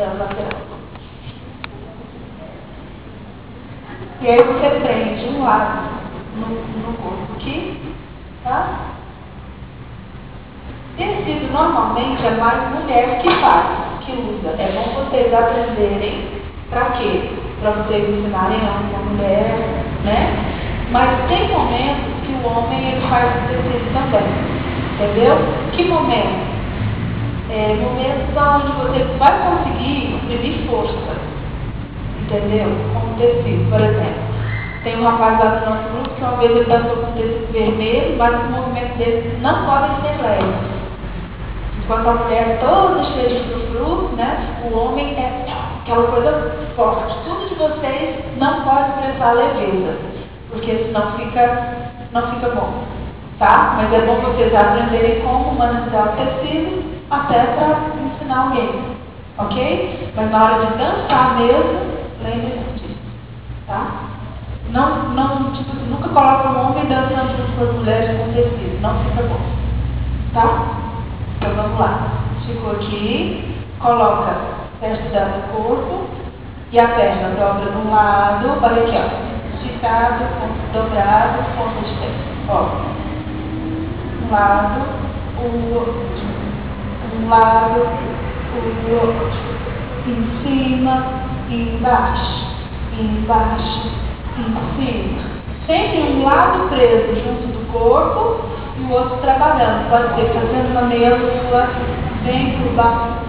a lateral. E aí você prende um lado no corpo aqui, tá? Tecido normalmente é mais mulher que faz, que usa. É bom vocês aprenderem para quê? Para vocês ensinarem a uma mulher, né? Mas tem momentos que o homem ele faz o tecido também, entendeu? Que momento? Momentos onde você vai conseguir imprimir força, entendeu? Com o tecido, por exemplo. Tem um rapaz lá no nosso grupo que uma vez ele dançou com tecido vermelho, mas os movimentos dele não podem ser leves. Enquanto a mulher toda cheia de frufru, né? O homem é aquela coisa forte. Tudo de vocês não pode expressar leveza, porque senão fica bom, tá? Mas é bom vocês aprenderem como manusear o tecido até para ensinar alguém, ok? Mas na hora de dançar mesmo, lembre-se disso, tá? Não, tipo assim, nunca coloca um homem dançando junto com as mulheres com tecido, não fica bom, tá? Então vamos lá. Ficou aqui, coloca a perna no corpo e a perna dobra de um lado, olha aqui, ó. Esticado, dobrado, ponta de pé. Ó. Um lado, o outro. Um lado, o outro. Em cima, embaixo. Embaixo, em cima. Sempre um lado preso junto do corpo e o outro trabalhando. Pode ser fazendo uma meia lua, bem por baixo.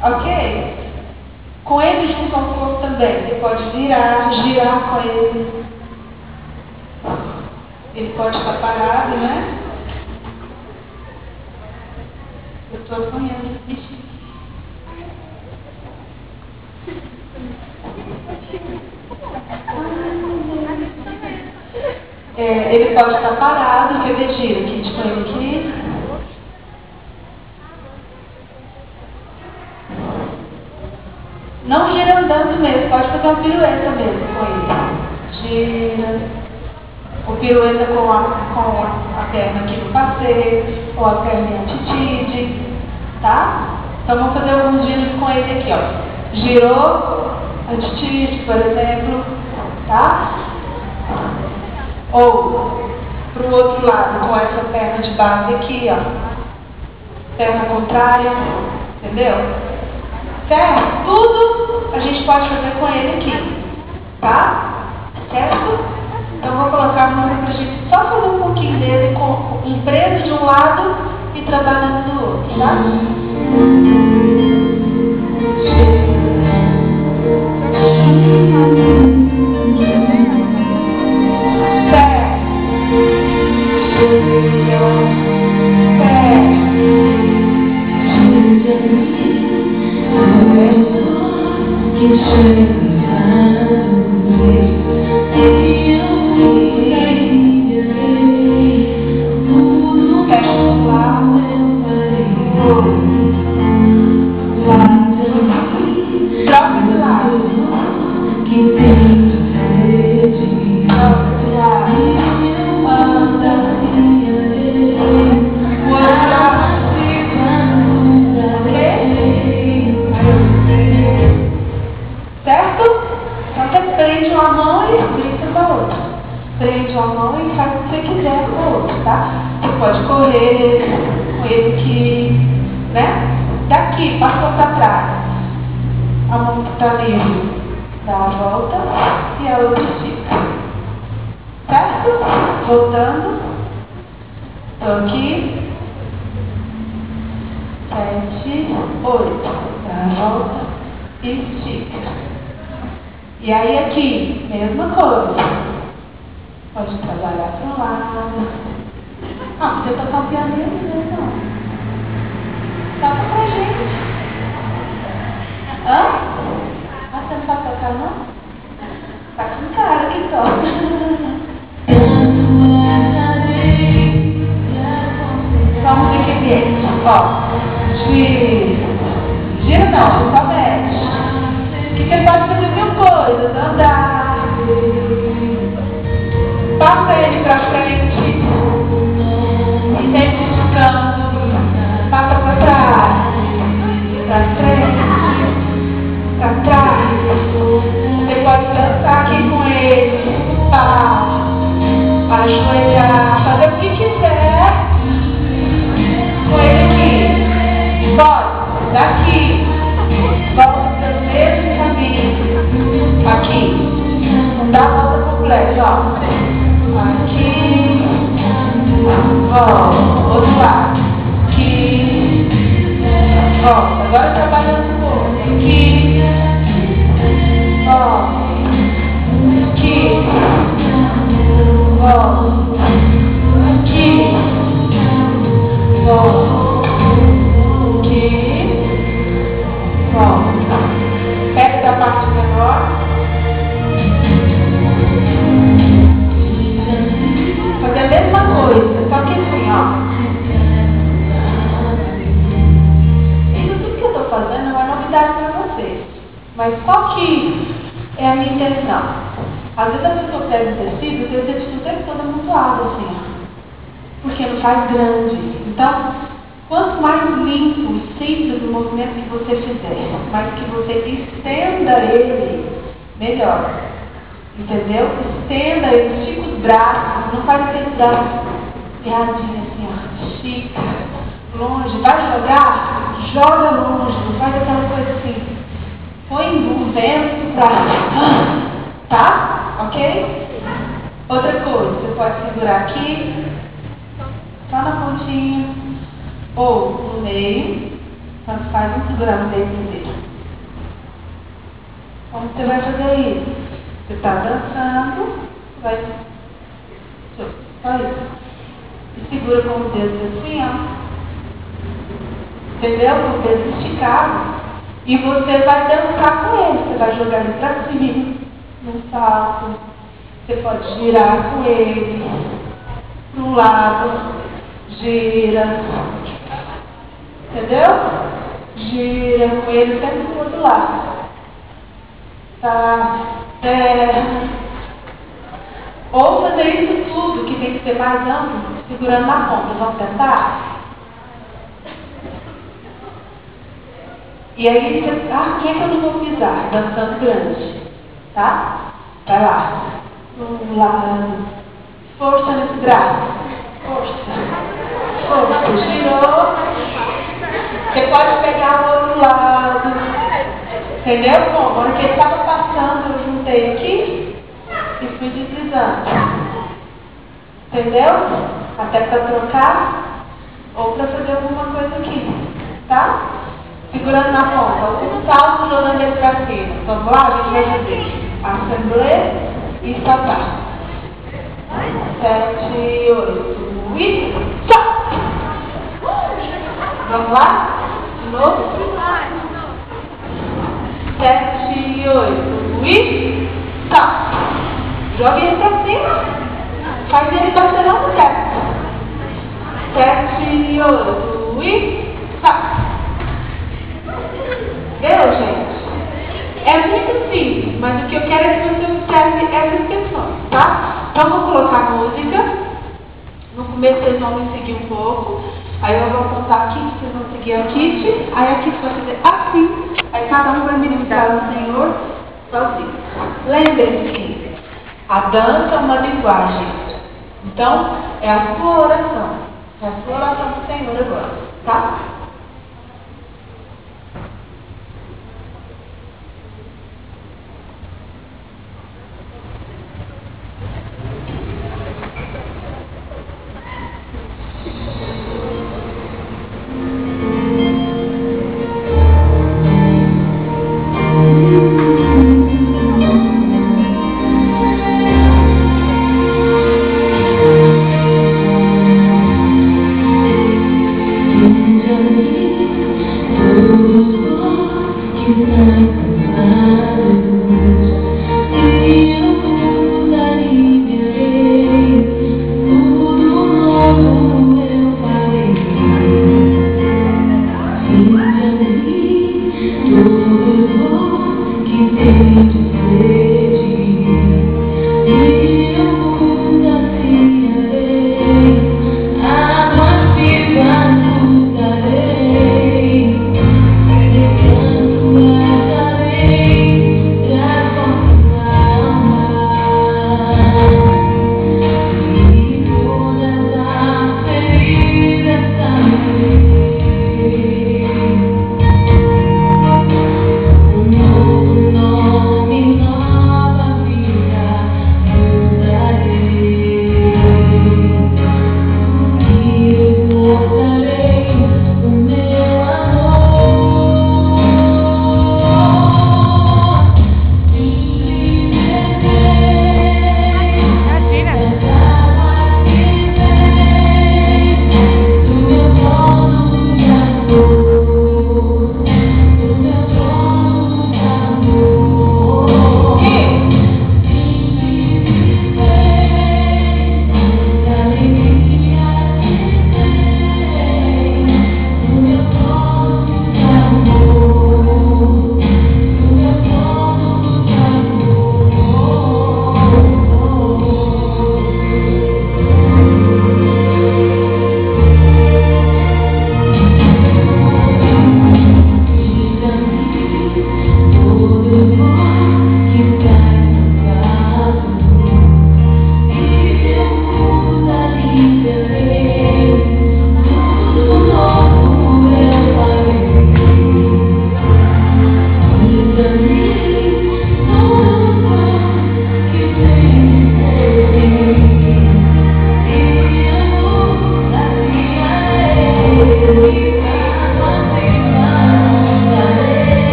Ok? Com ele junto ao corpo também. Você pode girar com ele. Ele pode estar parado, né? Eu estou apanhando esse bichinho. Ele pode estar parado, quer ver, gira aqui, tipo ele aqui. Não gira andando mesmo, pode fazer uma pirueta mesmo com ele. Gira. Ou pirueta com a perna aqui no passeio, ou a perna atitude, tá? Então vamos fazer alguns giros com ele aqui, ó. Girou, atitude, por exemplo, tá? Ou para o outro lado, com essa perna de base aqui, ó. Perna contrária, entendeu? Certo? Tudo a gente pode fazer com ele aqui, tá? Certo? Então vou colocar uma para a gente só fazer um pouquinho dele com um preso de um lado e trabalhando do outro, tá? Prende a mão e faz o que você quiser com o outro, tá? Você pode correr com ele aqui, né? Daqui, passou para trás. A mão que está livre, dá a volta e a outra estica. Certo? Voltando. Estou aqui. 7, 8. Dá a volta e estica. E aí aqui, mesma coisa. Pode trabalhar para um lado. Ah, você tocar o piano mesmo, não? Toca pra gente. Hã? Ah, você não sabe tocar, não? Tá com cara que toca. Só música ambiente. Ó, gira não, só mexe. Que você pode fazer mil coisas, andar. Dá a volta completa, ó. Aqui. Ó, outro lado. Aqui. Ó, agora trabalhando um pouco. Aqui. Ó. Aqui. Ó. Aqui. Ó. Aqui. Ó. Pega da parte menor. Fazer a mesma coisa, só que assim, ó. Isso tudo que eu estou fazendo não é novidade para vocês. Mas qual que é a minha intenção? Às vezes a pessoa pega um tecido, o tecido o tempo todo amontoado, assim, ó. Porque não faz grande. Então, quanto mais limpo e simples o movimento que você fizer, mais que você estenda ele, melhor. Entendeu? Estenda ele, estica os braços, não faz aquele braço erradinho assim, ó. Estica, longe. Vai jogar? Joga longe, não faz aquela coisa assim. Põe o vento pra... Tá? Ok? Outra coisa, você pode segurar aqui, só na pontinha, ou no meio, tanto faz, vamos segurar no meio inteiro. Como você vai fazer isso? Você está dançando, vai... Só isso. E segura com os dedos assim, ó. Entendeu? Com os dedos esticados. E você vai dançar com ele. Você vai jogar ele pra cima, num salto. Você pode girar com ele para um lado. Gira. Entendeu? Gira com ele sempre pro outro lado. Tá? Ou fazer isso tudo, que tem que ser mais amplo, segurando na ponta. Vamos tentar? E aí você... Ah, quem é que eu não vou pisar? Dançando grande. Tá? Vai lá. Um lado. Força nesse braço. Força. Força. Girou. Você pode pegar o outro lado. Entendeu? Bom, agora que ele estava passando, eu juntei aqui e fui deslizando. Entendeu? Até para trocar ou para fazer alguma coisa aqui. Tá? Segurando na ponta. Um salto jogando ele para cima. Vamos lá? A gente vai fazer assembleia e saltar. 7, 8 e tchau! Vamos lá? De novo? 7, 8 e tá. Joga ele pra cima. Faz ele bater lá no teto. 7, 8 e tá. Deu, gente? É muito simples, mas o que eu quero é que você observe essas questões, tá? Então, vou colocar música. No começo vocês vão me seguir um pouco. Aí eu vou contar aqui, vocês vão seguir a Kit. Aí a Kit vai fazer assim. Aí cada um vai ministrar o Senhor sozinho. Lembre-se que a dança é uma linguagem. Então, é a sua oração. É a sua oração do Senhor agora, tá?